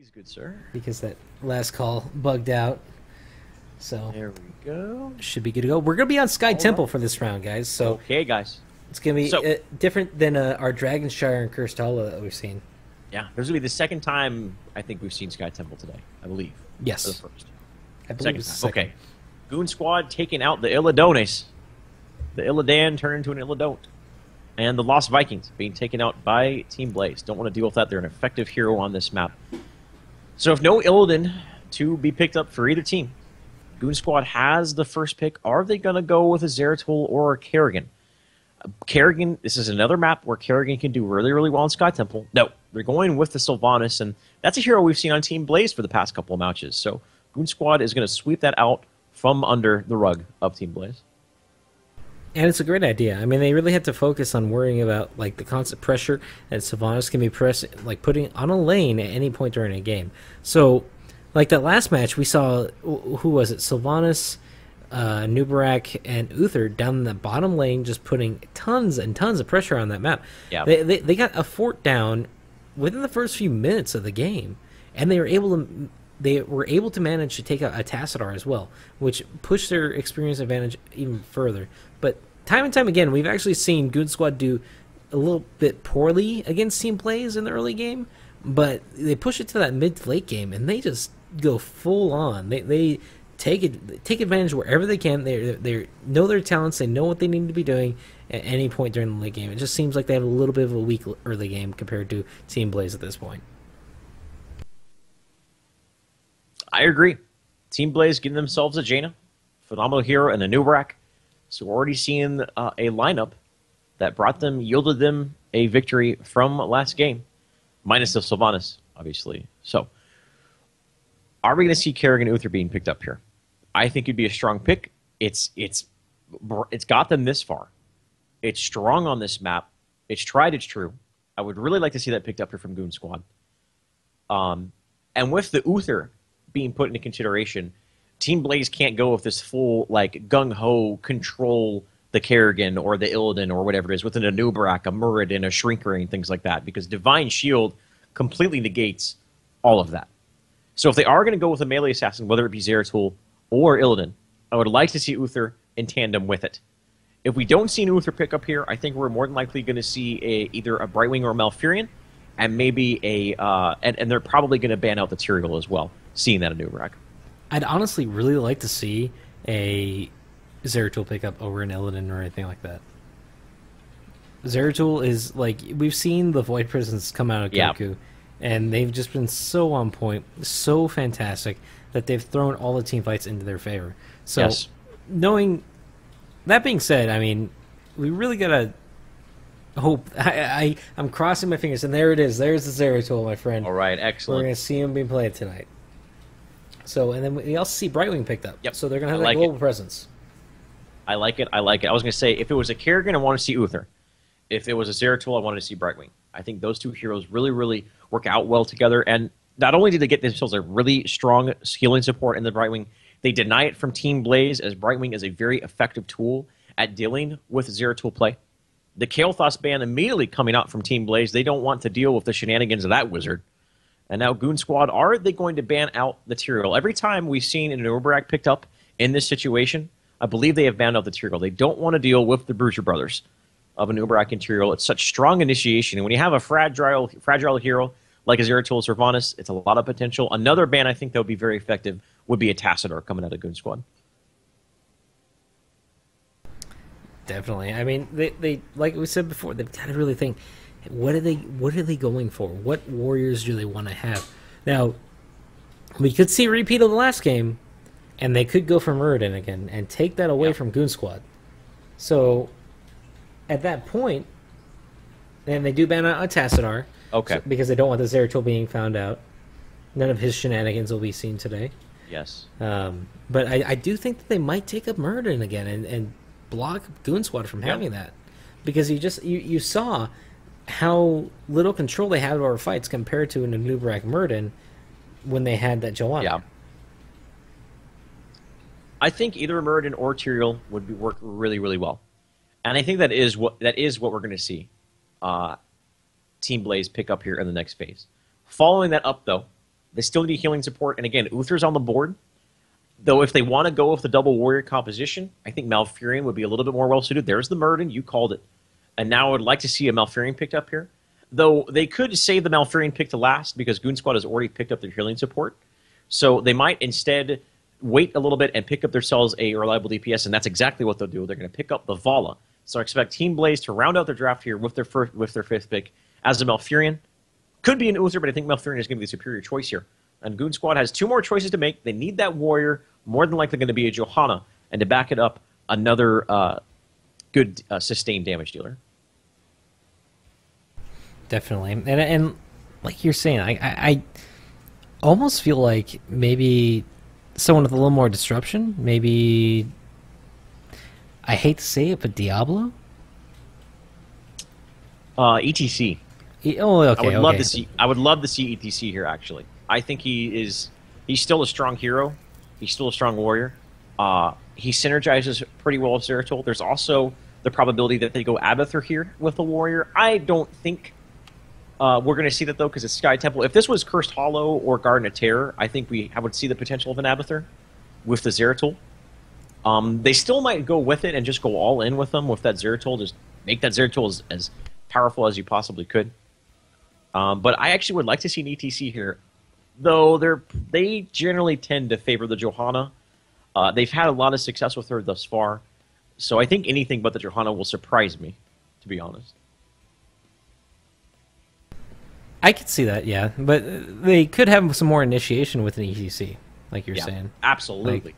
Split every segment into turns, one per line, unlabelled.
Please, good sir.
because that last call bugged out. So
There we go.
should be good to go. We're gonna be on Sky
All
Temple
right.
for this round, guys. So
Okay, guys.
it's gonna be
So-
different than our Dragonshire and Cursed Hollow that we've seen.
Yeah, this will be the second time I think we've seen Sky Temple today, I believe.
Yes.
For the first.
I believe
Second
it's
time.
the second.
Okay. Goon Squad taking out the Illadones. The Illadan turned into an Illadon't. And the Lost Vikings being taken out by Team Blaze. Don't want to deal with that. They're an effective hero on this map. So if no Illidan to be picked up for either team, Goon Squad has the first pick. Are they going to go with a Zeratul or a Kerrigan? Kerrigan, this is another map where Kerrigan can do really, really well in Sky Temple. No, they're going with the Sylvanas, and that's a hero we've seen on Team Blaze for the past couple of matches. So Goon Squad is going to sweep that out from under the rug of Team Blaze.
And it's a great idea. I mean, they really had to focus on worrying about like the constant pressure that Sylvanas can be like putting on a lane at any point during a game. So, like that last match, we saw who was it? Sylvanas, Nubarak, and Uther down the bottom lane, just putting tons and tons of pressure on that map.
Yeah.
They got a fort down within the first few minutes of the game, and they were able to manage to take out a Tassadar as well, which pushed their experience advantage even further. But time and time again, we've actually seen Goon Squad do a little bit poorly against Team Blaze in the early game, but they push it to that mid to late game, and they just go full on. They take advantage wherever they can. They know their talents. They know what they need to be doing at any point during the late game. It just seems like they have a little bit of a weak early game compared to Team Blaze at this point.
I agree. Team Blaze getting themselves a Jaina, phenomenal hero, and a Nubarak. So we're already seeing a lineup that yielded them a victory from last game, minus the Sylvanas, obviously. So, are we going to see Kerrigan Uther being picked up here? I think it'd be a strong pick. It's got them this far. It's strong on this map. It's tried. It's true. I would really like to see that picked up here from Goon Squad. And with the Uther being put into consideration, Team Blaze can't go with this full, like, gung-ho control the Kerrigan or the Illidan or whatever it is, within a Nubarak, a Muradin, a Shrinker, and things like that, because Divine Shield completely negates all of that. So if they are going to go with a melee assassin, whether it be Zeratul or Illidan, I would like to see Uther in tandem with it. If we don't see an Uther pick up here, I think we're more than likely going to see either a Brightwing or a Malfurion, and maybe and they're probably going to ban out the Tyrael as well, seeing that a Nubarak.
I'd honestly really like to see a Zeratul pickup over an Illidan or anything like that. Zeratul is, like, we've seen the Void Prisons come out of Goku, and they've just been so on point, so fantastic, that they've thrown all the team fights into their favor. So,
Yes.
knowing that being said, I mean, we really gotta hope. I'm crossing my fingers, and there it is. There's the Zeratul, my friend.
All right,
We're
excellent.
gonna see him being played tonight. So, and then we also see Brightwing picked up.
Yep.
So they're gonna have
I
that
like
global
it.
presence.
I like it. I like it. I was going to say, if it was a Kerrigan, I want to see Uther. If it was a Zeratul, I wanted to see Brightwing. I think those two heroes really, really work out well together. And not only did they get themselves a really strong healing support in the Brightwing, they deny it from Team Blaze, as Brightwing is a very effective tool at dealing with Zeratul play. The Kael'thas ban immediately coming out from Team Blaze. They don't want to deal with the shenanigans of that wizard. And now Goon Squad, are they going to ban out the Tyrael? Every time we've seen an Uberak picked up in this situation, I believe they have banned out the Tyrael. They don't want to deal with the Bruiser Brothers of an Uberak and Tyrael. It's such strong initiation. And when you have a fragile hero like a Zeratul or Sylvanas, it's a lot of potential. Another ban I think that would be very effective would be a Tassadar coming out of Goon Squad.
Definitely. I mean, they like we said before, they've got to really think, what are they going for? What warriors do they want to have? Now, we could see a repeat of the last game, and they could go for Muradin again and take that away from Goon Squad. So, at that point, then they do ban out a Tassadar.
Okay.
Because they don't want the Zeratul being found out. None of his shenanigans will be seen today.
Yes.
But I do think that they might take up Muradin again and block Goon Squad from having that. Because you saw how little control they had over fights compared to an Anubarak Muradin when they had that Joanna.
Yeah. I think either Muradin or Tyrael would work really, really well. And I think that is what we're going to see Team Blaze pick up here in the next phase. Following that up, though, They still need healing support. And again, Uther's on the board. Though if they want to go with the double warrior composition, I think Malfurion would be a little bit more well-suited. There's the Murden. You called it. And now I would like to see a Malfurion picked up here. Though they could save the Malfurion pick to last because Goon Squad has already picked up their healing support. So they might instead wait a little bit and pick up themselves a reliable DPS, and that's exactly what they'll do. They're going to pick up the Vala. So I expect Team Blaze to round out their draft here with their fifth pick as a Malfurion. Could be an Uther, but I think Malfurion is going to be the superior choice here. And Goon Squad has 2 more choices to make. They need that warrior, more than likely going to be a Johanna, and to back it up, another good sustained damage dealer.
Definitely, and like you're saying, I almost feel like maybe someone with a little more disruption. Maybe, I hate to say it, but Diablo.
ETC.
Oh, okay.
I would love to see ETC here. Actually, I think he's still a strong hero. He's still a strong warrior. He synergizes pretty well with Zeratul. There's also the probability that they go Abathur here with the warrior. I don't think we're going to see that, though, because it's Sky Temple. If this was Cursed Hollow or Garden of Terror, I think I would see the potential of an Abathur with the Zeratul. They still might go with it and just go all in with them with that Zeratul. Just make that Zeratul as powerful as you possibly could. But I actually would like to see an ETC here, though they generally tend to favor the Johanna. They've had a lot of success with her thus far, so I think anything but the Johanna will surprise me, to be honest.
I could see that, yeah, but they could have some more initiation with an ETC, like you're saying.
Absolutely.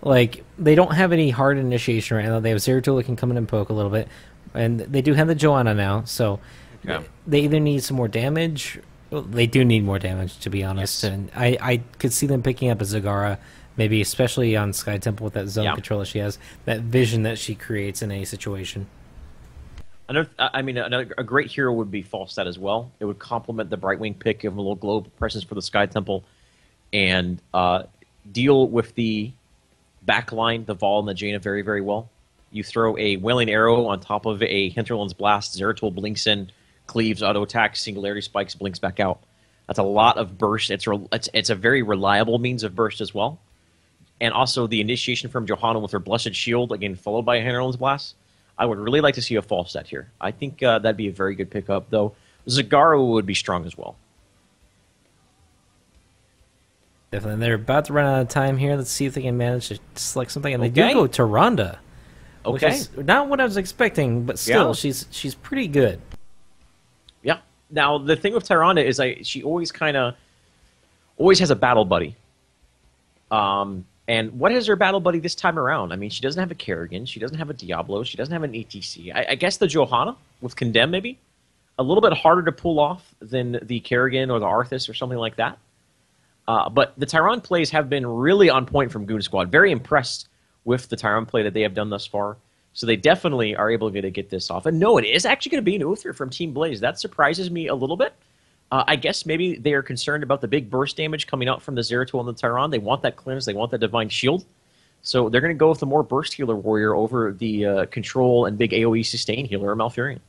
Like, they don't have any hard initiation right now. They have Zeratul that can come in and poke a little bit, and they do have the Johanna now, so they either need some more damage. Well, they do need more damage, to be honest, and I could see them picking up a Zagara, maybe especially on Sky Temple with that zone control that she has, that vision that she creates in a situation.
A great hero would be Falstad as well. It would complement the Brightwing pick, give him a little globe presence for the Sky Temple, and deal with the backline, the Vol and the Jaina very, very well. You throw a Wailing Arrow on top of a Hinterland's Blast, Zeratul blinks in, cleaves, auto attacks, singularity spikes, blinks back out. That's a lot of burst. It's a very reliable means of burst as well. And also the initiation from Johanna with her Blessed Shield, again followed by a Hinterland's Blast. I would really like to see a Falstad here. I think that'd be a very good pickup, though Zagara would be strong as well.
Definitely. And they're about to run out of time here. Let's see if they can manage to select something. And they do go to Rhonda. Okay. Which is not what I was expecting, but still, she's pretty good.
Yeah. Now, the thing with Tyrande is she always has a battle buddy. And what is her battle buddy this time around? I mean, she doesn't have a Kerrigan. She doesn't have a Diablo. She doesn't have an ETC. I guess the Johanna with Condemn, maybe? A little bit harder to pull off than the Kerrigan or the Arthas or something like that. But the Tyrande plays have been really on point from Goon Squad. Very impressed with the Tyrande play that they have done thus far. So they definitely are able to get this off. And no, it is actually going to be an Uther from Team Blaze. That surprises me a little bit. I guess maybe they are concerned about the big burst damage coming out from the Zeratul and the Tyrande. They want that cleanse. They want that Divine Shield. So they're going to go with the more burst healer warrior over the control and big AoE sustain healer, Malfurion.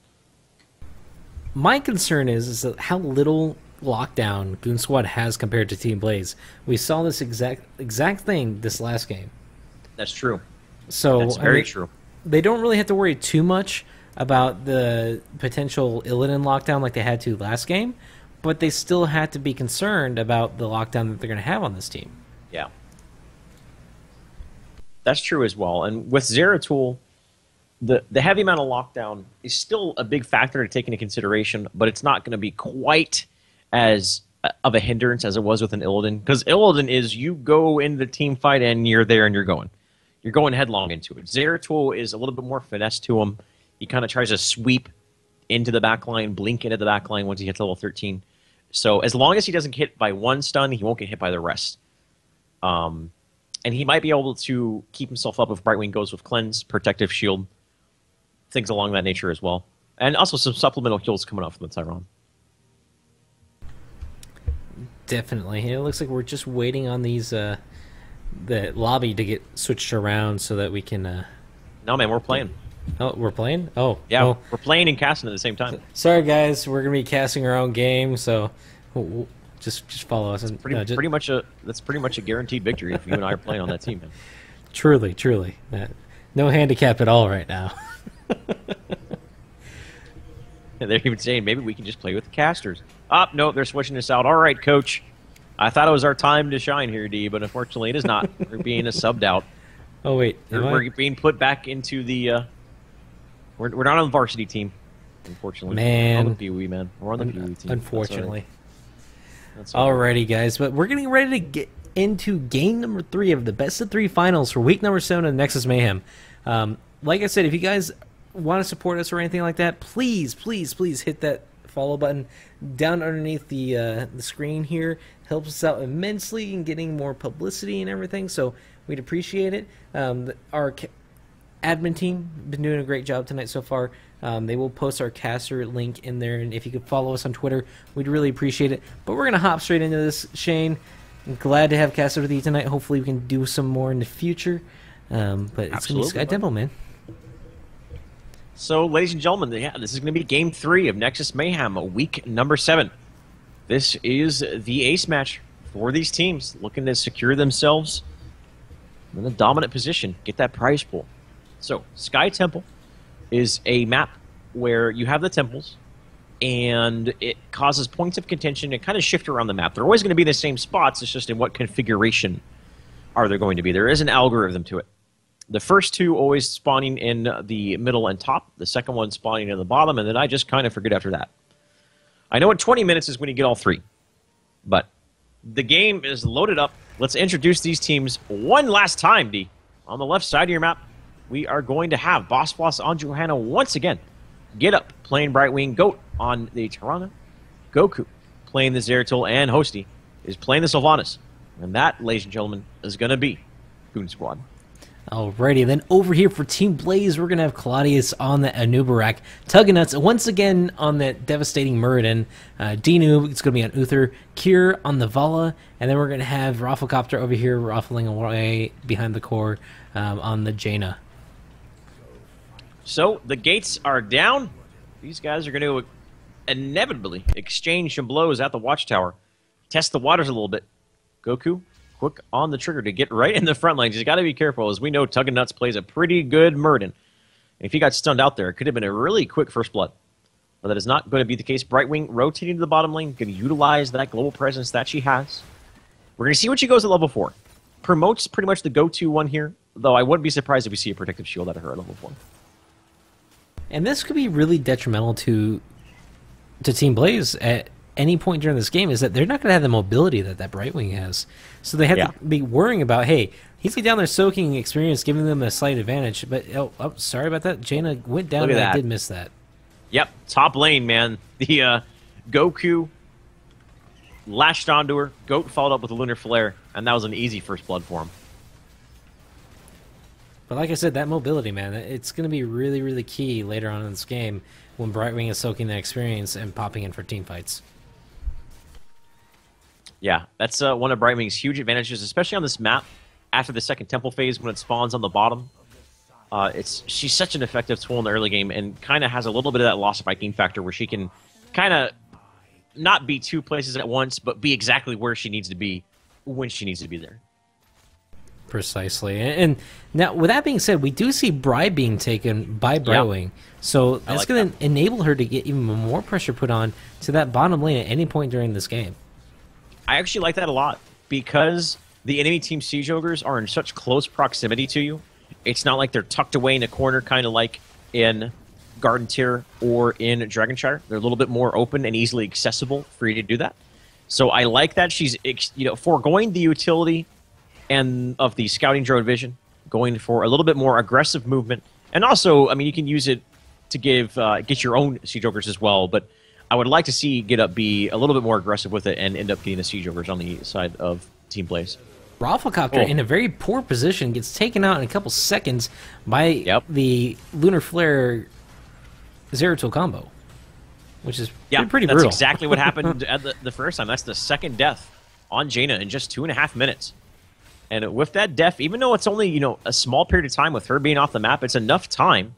My concern is that how little lockdown Goon Squad has compared to Team Blaze. We saw this exact thing this last game.
That's true.
So
that's very true.
They don't really have to worry too much about the potential Illidan lockdown like they had to last game, but they still had to be concerned about the lockdown that they're going to have on this team.
Yeah. That's true as well. And with Zeratul, the heavy amount of lockdown is still a big factor to take into consideration, but it's not going to be quite as of a hindrance as it was with an Illidan. Because Illidan is you go into the team fight and you're there and you're going. You're going headlong into it. Zeratul is a little bit more finesse to him. He kind of tries to sweep into the backline, blink into the backline once he hits level 13. So as long as he doesn't get hit by one stun, he won't get hit by the rest. And he might be able to keep himself up if Brightwing goes with Cleanse, Protective Shield, things along that nature as well. And also some supplemental heals coming out from the Tyrande.
Definitely. It looks like we're just waiting on these the lobby to get switched around so that we can...
No, man, we're playing.
Oh, we're playing? Oh.
Yeah,
oh.
We're playing and casting at the same time.
Sorry, guys. We're going to be casting our own game, so Just follow us. And,
Pretty much a guaranteed victory if you and I are playing on that team, man.
Truly. No handicap at all right now.
And they're even saying maybe we can just play with the casters. No, they're switching us out. All right, coach. I thought it was our time to shine here, D, but unfortunately it is not. We're being subbed out.
Oh, wait.
We're being put back into the... We're not on the varsity team, unfortunately.
Man.
We're on the Pee Wee, man. We're on the Pee Wee team.
Unfortunately.
That's all right.
Alrighty, guys. But we're getting ready to get into game number 3 of the best of 3 finals for week number 7 of Nexus Mayhem. Like I said, if you guys want to support us or anything like that, please hit that follow button down underneath the screen here. Helps us out immensely in getting more publicity and everything, so we'd appreciate it. Our admin team been doing a great job tonight so far. They will post our caster link in there, and if you could follow us on Twitter, we'd really appreciate it. But we're going to hop straight into this, Shane. I'm glad to have caster with you tonight. Hopefully we can do some more in the future. But it's going to be Sky Temple, man.
So, ladies and gentlemen, this is going to be Game 3 of Nexus Mayhem, week number 7. This is the ace match for these teams, looking to secure themselves in a dominant position, get that prize pool. So, Sky Temple is a map where you have the temples, and it causes points of contention and kind of shift around the map. They're always going to be in the same spots, it's just in what configuration are they going to be. There is an algorithm to it. The first 2 always spawning in the middle and top, the second one spawning in the bottom, and then I just kind of forget after that. I know in 20 minutes is when you get all 3, but the game is loaded up. Let's introduce these teams one last time, D. On the left side of your map, we are going to have Boss Floss on Johanna once again. Get Up playing Brightwing, Goat on the Tirana, Goku playing the Zeratul, and Hosty is playing the Sylvanas. And that, ladies and gentlemen, is going to be Goon Squad.
Alrighty, then over here for Team Blaze, we're going to have Claudius on the Anubarak, Tugganuts once again on that devastating Muradin, D-Noob, it's going to be on Uther, Kier on the Vala, and then we're going to have Rafflecopter over here ruffling away behind the core on the Jaina.
So, the gates are down. These guys are going to inevitably exchange some blows at the Watchtower. Test the waters a little bit. Goku, quick on the trigger to get right in the front lines. He's got to be careful. As we know, Tugganuts plays a pretty good Muradin. If he got stunned out there, it could have been a really quick first blood. But that is not going to be the case. Brightwing rotating to the bottom lane, going to utilize that global presence that she has. We're going to see when she goes at level 4. Promotes pretty much the go-to one here, though I wouldn't be surprised if we see a protective shield out of her at level 4.
And this could be really detrimental to Team Blaze at any point during this game, is that they're not going to have the mobility that Brightwing has. So they have to be worrying about, hey, he's down there soaking experience, giving them a slight advantage. But, oh sorry about that. Jaina went down and I did miss that.
Yep, top lane, man. The Goku lashed onto her. Goat followed up with a Lunar Flare, and that was an easy first blood for him.
But like I said, that mobility, man, it's going to be really, really key later on in this game when Brightwing is soaking that experience and popping in for team fights.
Yeah, that's one of Brightwing's huge advantages, especially on this map after the second temple phase when it spawns on the bottom. She's such an effective tool in the early game and kind of has a little bit of that loss of IQ factor where she can kind of not be 2 places at once, but be exactly where she needs to be when she needs to be there.
Precisely. And now, with that being said, we do see Bri being taken by Brightwing. Yep. So that's going to enable her to get even more pressure put on to that bottom lane at any point during this game.
I actually like that a lot because the enemy team Siege Ogres are in such close proximity to you. It's not like they're tucked away in a corner, kind of like in Garden Tier or in Dragonshire. They're a little bit more open and easily accessible for you to do that. So I like that she's foregoing the utility and of the scouting drone vision, going for a little bit more aggressive movement, and also, I mean, you can use it to get your own Siege Ogres as well. But I would like to see Get Up be a little bit more aggressive with it and end up getting the Siege Ogres on the side of Team Blaze.
Rafflecopter in a very poor position gets taken out in a couple seconds by the Lunar Flare Zeratul combo, which is pretty brutal.
That's exactly what happened at the first time. That's the second death on Jaina in just 2.5 minutes. And with that death, even though it's only, a small period of time with her being off the map, it's enough time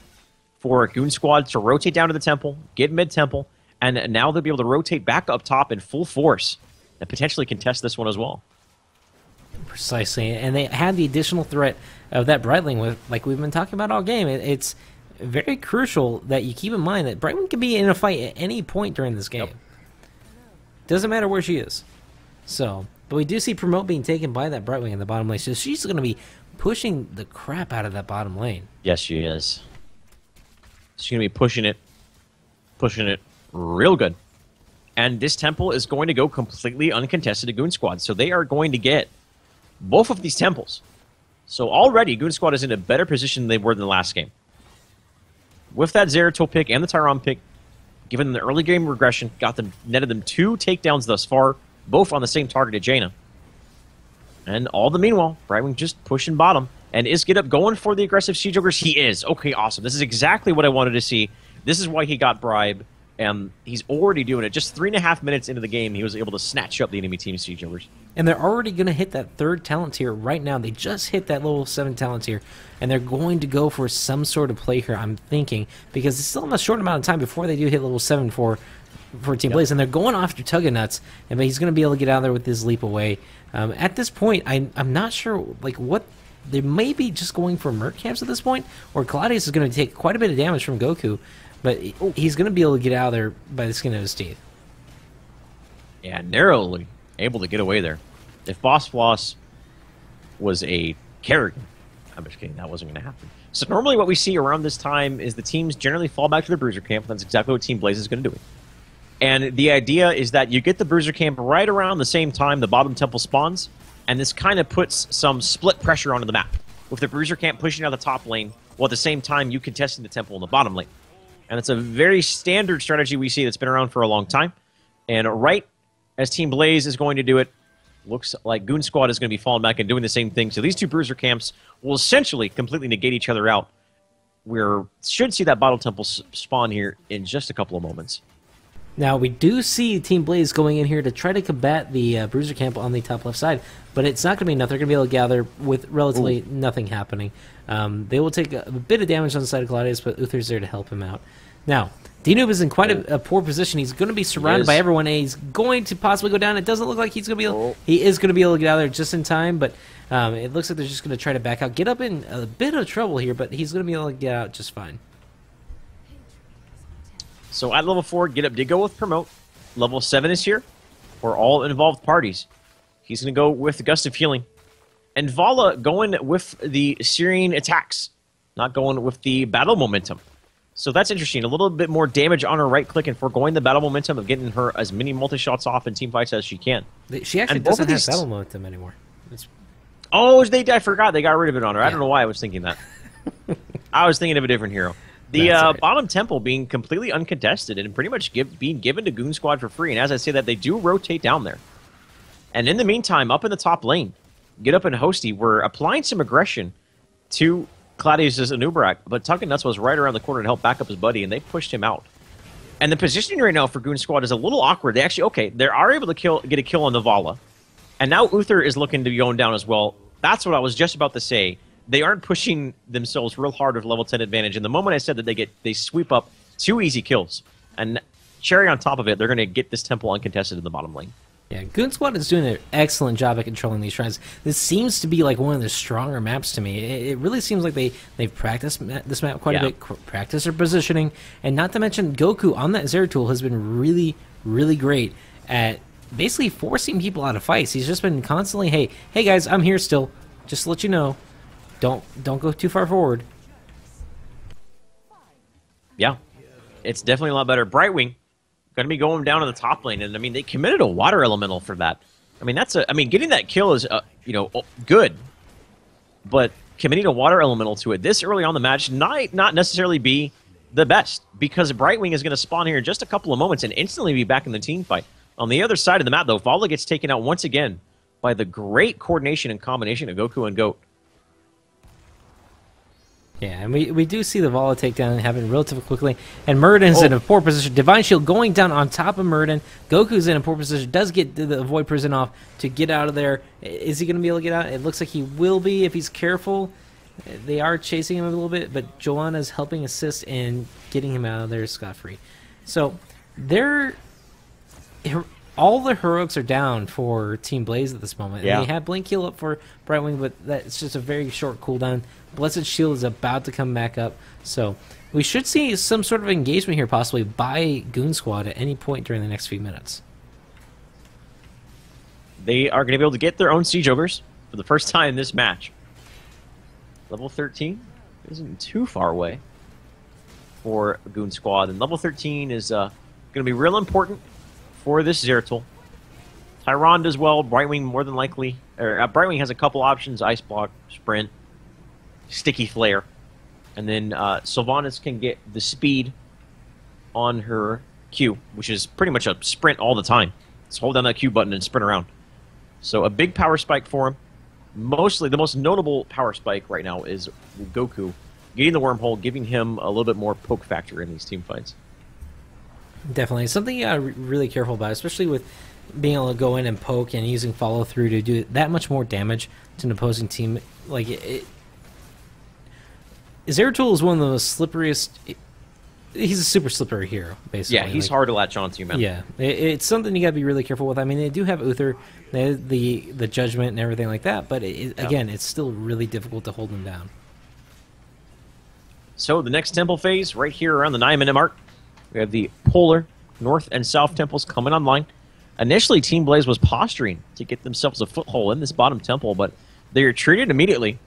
for Goon Squad to rotate down to the temple, get mid-temple, and now they'll be able to rotate back up top in full force and potentially contest this one as well.
Precisely, and they had the additional threat of that Brightling, with like we've been talking about all game. It's very crucial that you keep in mind that Brightling can be in a fight at any point during this game.
Yep.
Doesn't matter where she is. So, but we do see Promote being taken by that Brightwing in the bottom lane, so she's going to be pushing the crap out of that bottom lane.
Yes, she is. She's going to be pushing it real good. And this temple is going to go completely uncontested to Goon Squad, so they are going to get both of these temples. So already, Goon Squad is in a better position than they were in the last game. With that Zeratul pick and the Tyron pick, given the early game regression, netted them 2 takedowns thus far, both on the same target at Jaina. And all the meanwhile, Brightwing just pushing bottom. And is Get Up going for the aggressive Siege Ogres? He is. Okay, awesome. This is exactly what I wanted to see. This is why he got Bribe. And he's already doing it. Just 3.5 minutes into the game, he was able to snatch up the enemy team's Siege Ogres.
And they're already going to hit that 3rd talent tier right now. They just hit that level 7 talent tier. And they're going to go for some sort of play here, I'm thinking. Because it's still a short amount of time before they do hit level 7 for Team Blaze. And they're going after Tug of Nuts. But he's going to be able to get out of there with his leap away. At this point, I'm not sure like what... They may be just going for Merc camps at this point. Or Claudius is going to take quite a bit of damage from Goku. But he's going to be able to get out of there by the skin of his teeth.
Yeah, narrowly able to get away there. If Boss Floss was a Kerrigan, I'm just kidding, that wasn't going to happen. So normally what we see around this time is the teams generally fall back to the Bruiser camp. That's exactly what Team Blaze is going to do. And the idea is that you get the Bruiser camp right around the same time the bottom temple spawns, and this kind of puts some split pressure onto the map. With the Bruiser camp pushing out the top lane, while at the same time you contesting the temple in the bottom lane. And it's a very standard strategy we see that's been around for a long time. And right as Team Blaze is going to do it, looks like Goon Squad is going to be falling back and doing the same thing. So these two Bruiser camps will essentially completely negate each other out. We should see that Bottle Temple spawn here in just a couple of moments.
Now, we do see Team Blaze going in here to try to combat the Bruiser camp on the top left side, but it's not going to be enough. They're going to be able to gather with relatively nothing happening. They will take a bit of damage on the side of Claudius, but Uther's there to help him out. Now, D-Noob is in quite a poor position. He's going to be surrounded by everyone, and he's going to possibly go down. It doesn't look like he's going to be able... He is going to be able to get out of there just in time, but it looks like they're just going to try to back out. Get Up in a bit of trouble here, but he's going to be able to get out just fine.
So at level 4, Get Up did go with Promote. Level 7 is here for all involved parties. He's going to go with Gust of Healing. And Vala going with the Syrian attacks, not going with the battle momentum. So that's interesting. A little bit more damage on her right click and foregoing the battle momentum of getting her as many multi-shots off in team fights as she can.
She actually doesn't have battle momentum anymore.
Oh, I forgot. They got rid of it on her. I don't know why I was thinking that. I was thinking of a different hero. The bottom temple being completely uncontested and pretty much being given to Goon Squad for free. And as I say that, they do rotate down there. And in the meantime, up in the top lane, Get Up and Hosty were applying some aggression to Claudius' Anubarak, but Tug of Nuts was right around the corner to help back up his buddy, and they pushed him out. And the positioning right now for Goon Squad is a little awkward. They actually, they are able to get a kill on the Vala. And now Uther is looking to be going down as well. That's what I was just about to say. They aren't pushing themselves real hard with level 10 advantage. And the moment I said that they sweep up 2 easy kills. And cherry on top of it, they're going to get this temple uncontested in the bottom lane.
Yeah, Goon Squad is doing an excellent job at controlling these shrines. This seems to be like one of the stronger maps to me. It really seems like they've practiced this map quite a bit, practiced their positioning, and not to mention Goku on that Zeratul has been really, really great at basically forcing people out of fights. He's just been constantly, hey guys, I'm here still. Just to let you know, don't go too far forward.
Yeah, it's definitely a lot better. Brightwing going to be going down in the top lane, and I mean they committed a water elemental for that. I mean getting that kill is good, but committing a water elemental to it this early on the match might not necessarily be the best, because Brightwing is going to spawn here in just a couple of moments and instantly be back in the team fight. On the other side of the map, though, Vala gets taken out once again by the great coordination and combination of Goku and Goat.
Yeah, and we do see the Vala takedown happen relatively quickly. And Murden's in a poor position. Divine Shield going down on top of Murden. Goku's in a poor position. Does get the Void Prison off to get out of there. Is he going to be able to get out? It looks like he will be if he's careful. They are chasing him a little bit, but Joanna's helping assist in getting him out of there scot-free. So, all the heroics are down for Team Blaze at this moment.
Yeah.
And they have Blink heal up for Brightwing, but that's just a very short cooldown. Blessed Shield is about to come back up, so we should see some sort of engagement here possibly by Goon Squad at any point during the next few minutes.
They are going to be able to get their own Siege Ogres for the first time in this match. Level 13 isn't too far away for Goon Squad, and level 13 is going to be real important for this Zeratul. Tyron does well, Brightwing more than likely. Brightwing has a couple options: Ice Block, Sprint, Sticky Flare. And then Sylvanas can get the speed on her Q, which is pretty much a sprint all the time. Just hold down that Q button and sprint around. So a big power spike for him. Mostly, the most notable power spike right now is Goku getting the wormhole, giving him a little bit more poke factor in these team fights.
Definitely. Something you gotta be really careful about, especially with being able to go in and poke and using follow through to do that much more damage to an opposing team. Like, Zeratul is one of the most slipperiest. He's a super slippery hero, basically.
Yeah, he's hard to latch onto, man.
Yeah, it's something you got to be really careful with. I mean, they do have Uther, they have the judgment and everything like that, but again, it's still really difficult to hold him down.
So the next temple phase, right here around the 9-minute mark, we have the polar north and south temples coming online. Initially, Team Blaze was posturing to get themselves a foothold in this bottom temple, but they retreated immediately.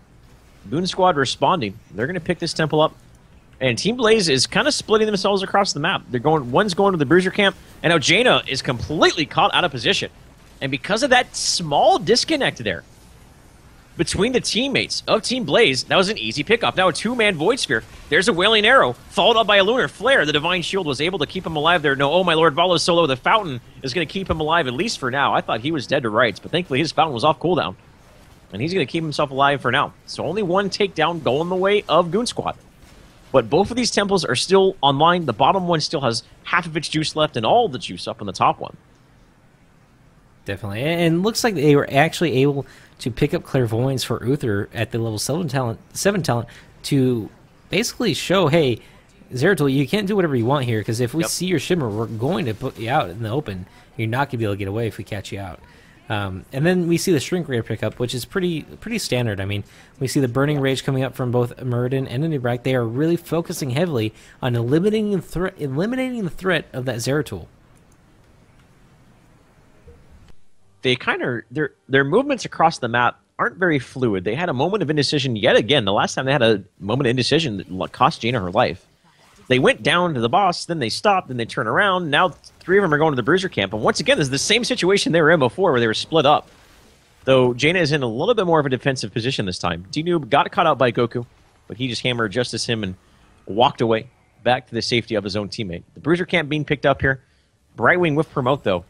Goon Squad responding. They're going to pick this temple up. And Team Blaze is kind of splitting themselves across the map. One's going to the Bruiser camp, and now Jaina is completely caught out of position. And because of that small disconnect there between the teammates of Team Blaze, that was an easy pickup. Now a two-man Void Sphere. There's a Wailing Arrow, followed up by a Lunar Flare. The Divine Shield was able to keep him alive there. No, oh my lord, Valo Solo, the Fountain is going to keep him alive, at least for now. I thought he was dead to rights, but thankfully his Fountain was off cooldown. And he's going to keep himself alive for now. So only one takedown going the way of Goon Squad. But both of these temples are still online. The bottom one still has half of its juice left and all the juice up on the top one.
Definitely. And looks like they were actually able to pick up Clairvoyance for Uther at the level 7 talent to basically show, hey, Zeratul, you can't do whatever you want here, because if we see your Shimmer, we're going to put you out in the open. You're not going to be able to get away if we catch you out. And then we see the Shrink Rare pickup, which is pretty standard. I mean, we see the Burning Rage coming up from both Muradin and Anubrak. They are really focusing heavily on eliminating the threat of that Zeratul.
They kind of their movements across the map aren't very fluid. They had a moment of indecision yet again. The last time they had a moment of indecision that cost Jaina her life. They went down to the boss, then they stopped, then they turn around. Now 3 of them are going to the Bruiser camp. And once again, this is the same situation they were in before, where they were split up. Though Jaina is in a little bit more of a defensive position this time. D-Noob got caught out by Goku, but he just hammered Justice him and walked away back to the safety of his own teammate. The Bruiser camp being picked up here. Brightwing with Promote, though.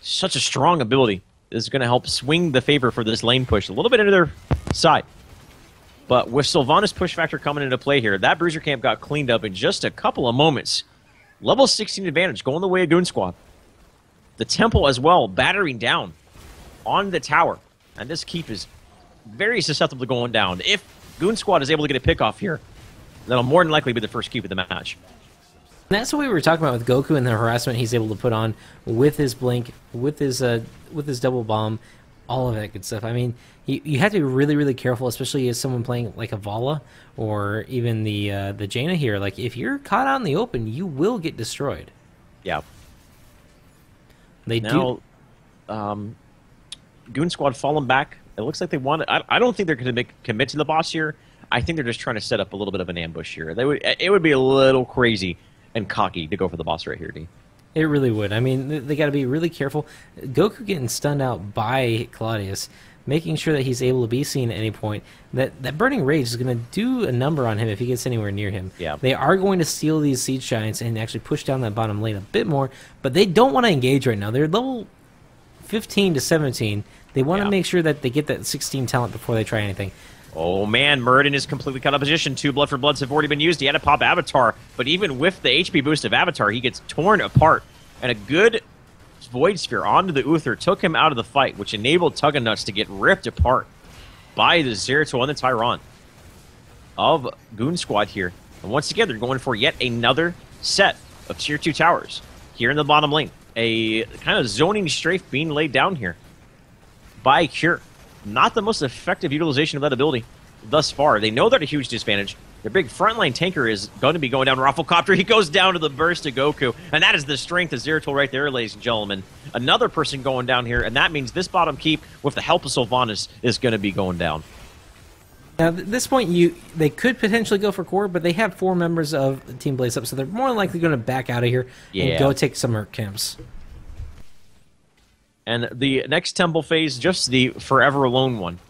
Such a strong ability. This is going to help swing the favor for this lane push a little bit into their side. But with Sylvanas push factor coming into play here, that Bruiser camp got cleaned up in just a couple of moments. Level 16 advantage going the way of Goon Squad. The temple as well, battering down on the tower. And this keep is very susceptible to going down. If Goon Squad is able to get a pick off here, that'll more than likely be the first keep of the match.
And that's what we were talking about with Goku and the harassment he's able to put on with his blink, with his double bomb, all of that good stuff. I mean, you have to be really, really careful, especially as someone playing like a Vala or even the Jaina here. Like, if you're caught out in the open, you will get destroyed.
Yeah.
They
now, Goon Squad falling back. It looks like they want to. I don't think they're going to commit to the boss here. I think they're just trying to set up a little bit of an ambush here. It would be a little crazy and cocky to go for the boss right here, D.
It really would. I mean, they got to be really careful. Goku getting stunned out by Claudius, making sure that he's able to be seen at any point. That Burning Rage is going to do a number on him if he gets anywhere near him.
Yeah.
They are going to steal these Siege Giants and actually push down that bottom lane a bit more, but they don't want to engage right now. They're level 15 to 17. They want to make sure that they get that 16 talent before they try anything.
Oh man, Muradin is completely cut out of position. 2 Blood for Bloods have already been used. He had to pop Avatar, but even with the HP boost of Avatar, he gets torn apart. And a good Void Sphere onto the Uther took him out of the fight, which enabled Tugganuts to get ripped apart by the Zeratul and the Tyron of Goon Squad here. And once again, they're going for yet another set of Tier 2 towers here in the bottom lane. A kind of zoning strafe being laid down here by Cure. Not the most effective utilization of that ability thus far. They know they're at a huge disadvantage. Their big frontline tanker is going to be going down. Rafflecopter, he goes down to the burst of Goku. And that is the strength of Zeratul right there, ladies and gentlemen. Another person going down here, and that means this bottom keep, with the help of Sylvanas, is going to be going down.
Now, at this point, they could potentially go for core, but they have 4 members of Team Blaze up, so they're more likely going to back out of here and go take some Merc camps.
And the next temple phase, just the Forever Alone one,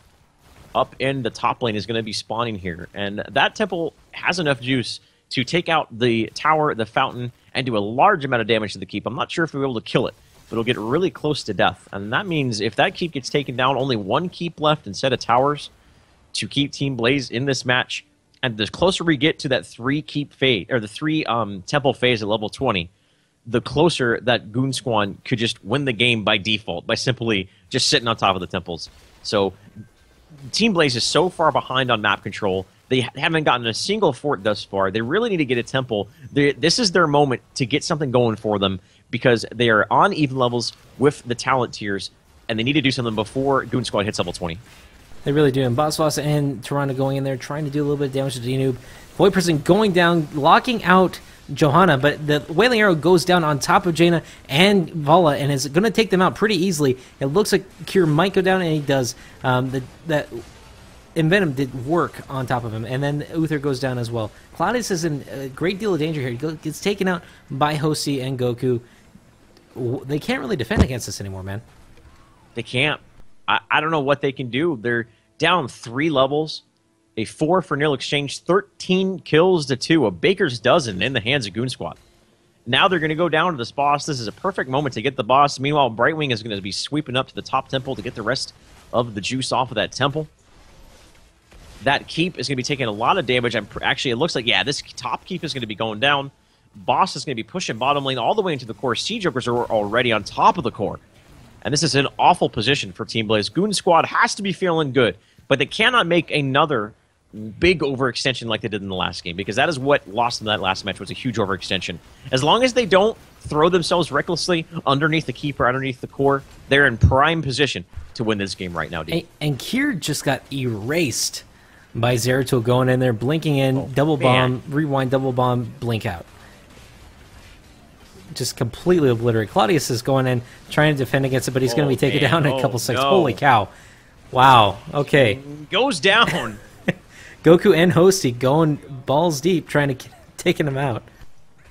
up in the top lane is going to be spawning here. And that temple has enough juice to take out the tower, the fountain, and do a large amount of damage to the keep. I'm not sure if we'll be able to kill it, but it'll get really close to death. And that means if that keep gets taken down, only 1 keep left instead of towers to keep Team Blaze in this match. And the closer we get to that 3 keep phase, or the 3 temple phase at level 20, the closer that Goon Squad could just win the game by default, by simply just sitting on top of the temples. So Team Blaze is so far behind on map control. They haven't gotten a single fort thus far. They really need to get a temple. This is their moment to get something going for them, because they are on even levels with the talent tiers, and they need to do something before Goon Squad hits level 20.
They really do. And Bossvoss and Toronto going in there, trying to do a little bit of damage to Dinoob. Void Person going down, locking out Johanna, but the Wailing Arrow goes down on top of Jaina and Vala, and is going to take them out pretty easily. It looks like Cure might go down, and he does. That Envenom did work on top of him, and then Uther goes down as well. Claudius is in a great deal of danger here. He gets taken out by Hosty and Goku. They can't really defend against this anymore, man.
They can't. I don't know what they can do. They're down 3 levels, a 4 for nil exchange, 13 kills to 2, a baker's dozen in the hands of Goon Squad. Now they're going to go down to this boss. This is a perfect moment to get the boss. Meanwhile, Brightwing is going to be sweeping up to the top temple to get the rest of the juice off of that temple. That keep is going to be taking a lot of damage. Actually, it looks like, yeah, this top keep is going to be going down. Boss is going to be pushing bottom lane all the way into the core. Sea Jokers are already on top of the core. And this is an awful position for Team Blaze. Goon Squad has to be feeling good, but they cannot make another big overextension like they did in the last game, because that is what lost them that last match, was a huge overextension. As long as they don't throw themselves recklessly underneath the keeper, underneath the core, they're in prime position to win this game right now, dude.
And Kier just got erased by Zeratul going in there, blinking in, double bomb, rewind, double bomb, blink out. Just completely obliterate. Claudius is going in, trying to defend against it, but he's going to be taken down in a couple seconds. Holy cow. Wow. Okay.
Goes down.
Goku and Hosty going balls deep, trying to taking him out.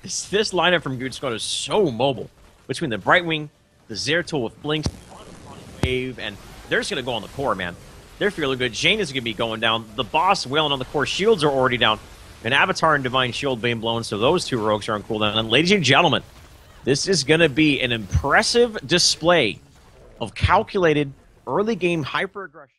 This lineup from Goon Squad is so mobile. Between the Brightwing, the Zeratul with blinks, wave, and they're just going to go on the core, man. They're feeling good. Jane is going to be going down. The boss wailing on the core. Shields are already down. An Avatar and Divine Shield being blown, so those 2 rogues are on cooldown. And ladies and gentlemen, this is going to be an impressive display of calculated early game hyper-aggression.